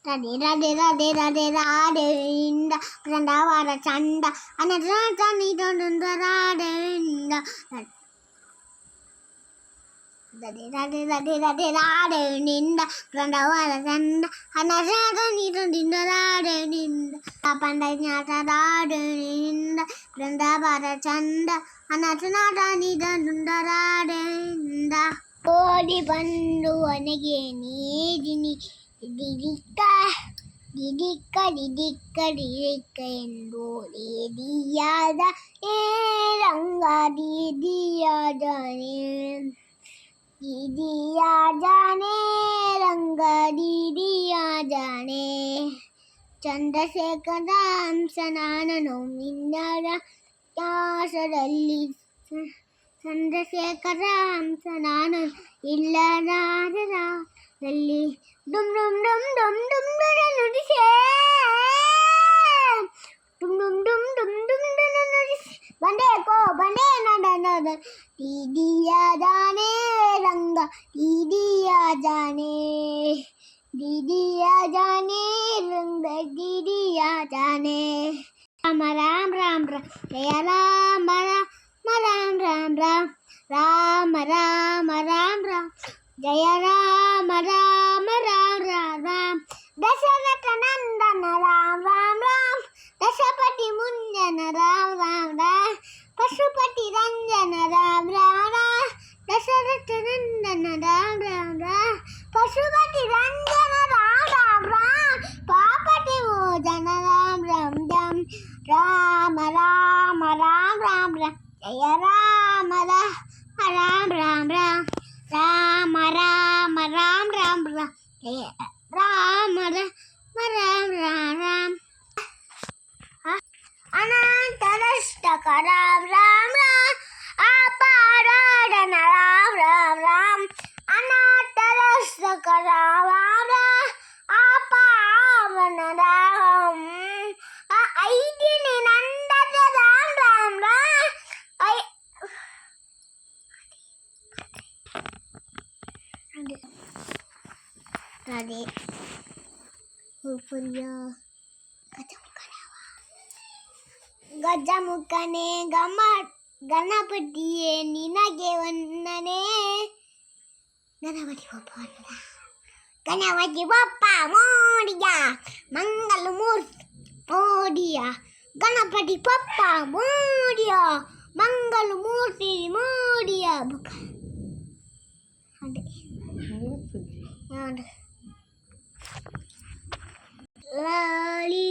Radhe Radhe Radhe Radhe Radhe Inda Vrindavana Chanda Anarata Nidanda Radhe Inda Radhe Radhe Radhe Radhe Radhe Inda Vrindavana Chanda Anarata Nidanda Radhe Inda Apandanyata Radhe Inda Vrindavana Chanda Anarata Nidanda Radhe Inda ಓಡಿ ಬಂದು ಒನಗೆ ನೀರಿನಿ ಡಿಡಿಕ್ಕ ಡಿಡಿಕ್ಕ ಡಿಡಿಕ್ಕ ಡಿಡಿಕ್ಕ ಎಂದು ದೀದಿಯಾದ ಏ ರಂಗ ದೀದಿಯಾದನೆ ದೀದಿಯಾದನೆ ರಂಗ ದೀದಿಯಾದನೆ ಚಂದ್ರಶೇಖರ ಹಂಸನಾನನು ಮಿನ್ನರ ದಾಸರಲ್ಲಿ ಚಂದ್ರಶೇಖರ ಹಂಸ ನಾನು ಇಲ್ಲರಾರಲ್ಲಿ ಡುಮ್ ಡುಮ್ ಡುಮ್ ಡುಮ್ ಡುಮ್ ನುಡಿಸೆ ಡುಮ್ ಡುಮ್ ಡುಮ್ ಡುಮ್ ಡುಮ್ ನುಡಿಸೆ ಬಂಡೆ ಕೋ ಬಂಡೆ ನಡ ದೀದಿಯಾದಾನೆ ರಂಗ ದೀದಿಯಾದಾನೆ ದೀದಿಯಾದಾನೆ ರಂಗ ದೀದಿಯಾದಾನೆ ರಾಮ ರಾಮ ರಾಮ ಜಯ ರಾಮ ರಾಮ ರಾಮ ರಾಮ ರಾಮ ರಾಮ ರಾಮ ರಾಮ ಜಯ ರಾಮ ರಾಮ ರಾಮ ರಾಮ ದಶರಥ ನಂದನ ರಾಮ ರಾಮ ರಾಮ ದಶಪತಿ ಮುಂಜನ ರಾಮ ರಾಮ ರಾಮ ಪಶುಪತಿ ರಂಜನ ರಾಮ ರಾಮ ರಾಮ ದಶರಥ ನಂದನ ರಾಮ ರಾಮ ರಾಮ ಪಶುಪತಿ ರಂಜನ ರಾಮ ರಾಮ ರಾಮ ಪಾಪತಿ ಮೋಚನ ರಾಮ ರಾಮ ರಾಮ ರಾಮ ರಾಮ ರಾಮ ರಾಮ ಜಯ ರಾಮ ರಾಮ ರಾಮ ರಾಮ ರಾಮ ರಾಮ ರಾಮ ರಾಮ ಜಯ Rama Rama Rama Rama ಅನಂತರಷ್ಟಕ Rama Rama ಅಪಾರಾಧನ Rama Rama Rama ಅನಂತರಷ್ಟಕ Rama Rama ಅಪಾವನ Rama ಐದಿನಿ ನಂದದ Rama Rama Rama Radhe Upurya ಗಜಮುಖನೆ ಗಣಪತಿಯೇ ನಿನಗೆ ವಂದನೆ ಗಣಪತಿ ಬಪ್ಪ ಗಣಪತಿ ಬಪ್ಪ ಮೋಡಿಯ ಮಂಗಲ ಮೂರ್ತಿ ಮೋಡಿಯ ಗಣಪತಿ ಬಪ್ಪ ಮೋಡಿಯ ಮಂಗಲ ಮೂರ್ತಿ ಮೋಡಿಯ ಅದೇ ಲಾಲಿ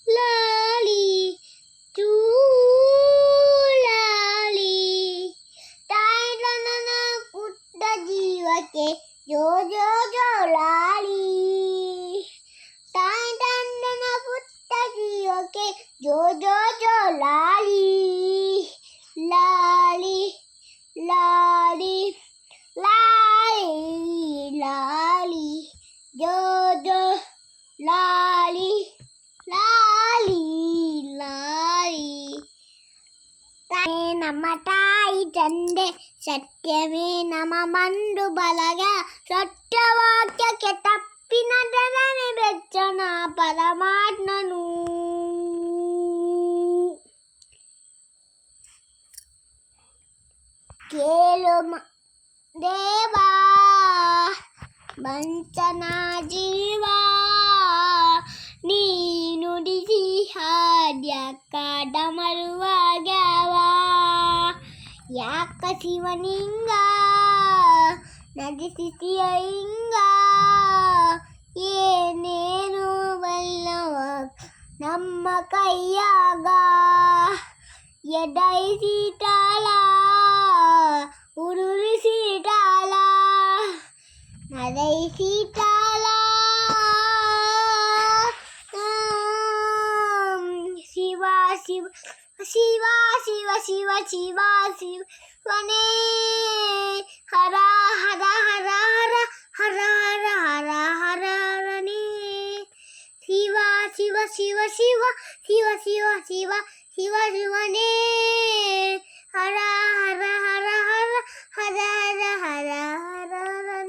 ಲಾಲಿ ಚೂಲಾಲಿ ತಾಯ್ದನ ಪುಟ್ಟ ಜೀವಕ್ಕೆ ಜೋ ಜೋ ಜೋ ಲಾಲಿ ತಾಯ್ದನ ಪುಟ್ಟ ಜೀವಕ್ಕೆ ಜೋ ಜೋ ಜೋ ಲಾಲಿ ಲಾಲಿ ಲಾಲಿ ಲಾಲಿ ಲಾಲಿ ಜೋ ಜೋ ಲಾಲಿ ಲಾಲಿ ಲಾಲಿ ನಮ್ಮ ತಾಯಿ ತಂದೆ ಸತ್ಯವೇ ನಮ್ಮ ಬಂಧು ಬಲಗ ಸತ್ಯವಾಕ್ಯಕ್ಕೆ ತಪ್ಪಿನ ಜನನೆ ಬೆಚ್ಚನ ಪರಮಾತ್ಮನು ಕೇಳು ದೇವಾ ಬಂಚನ ಜೀವ ನೀನುಡಿಸಿ ಹಾಡ್ಯಾಕ ಡಮರುವಾಗ್ಯಾವ ಯಾಕ ಶಿವನಿಂಗ ನಗಿಸಿಯ ಹಿಂಗ ಏನೇನು ಬಲ್ಲವ ನಮ್ಮ ಕೈಯಾಗ ಎದೈಸಿಟಾಳ ಉರುಳಿಸಿಟಾಳ ನದೈಸಿಟಾಳ ಶಿವ ಶಿವ ಶಿವ ಶಿವ ಶಿವ ಶಿವ ಶಿವನೇ ಹರ ಹರ ಹರ ಹರ ಹರ ಹರ ಹರ ಹರನೇ ಶಿವ ಶಿವ ಶಿವ ಶಿವ ಶಿವ ಶಿವ ಶಿವ ಶಿವ ಶಿವನೇ ಹರ ಹರ ಹರ ಹರ ಹರ ಹರ ಹರ ಹರ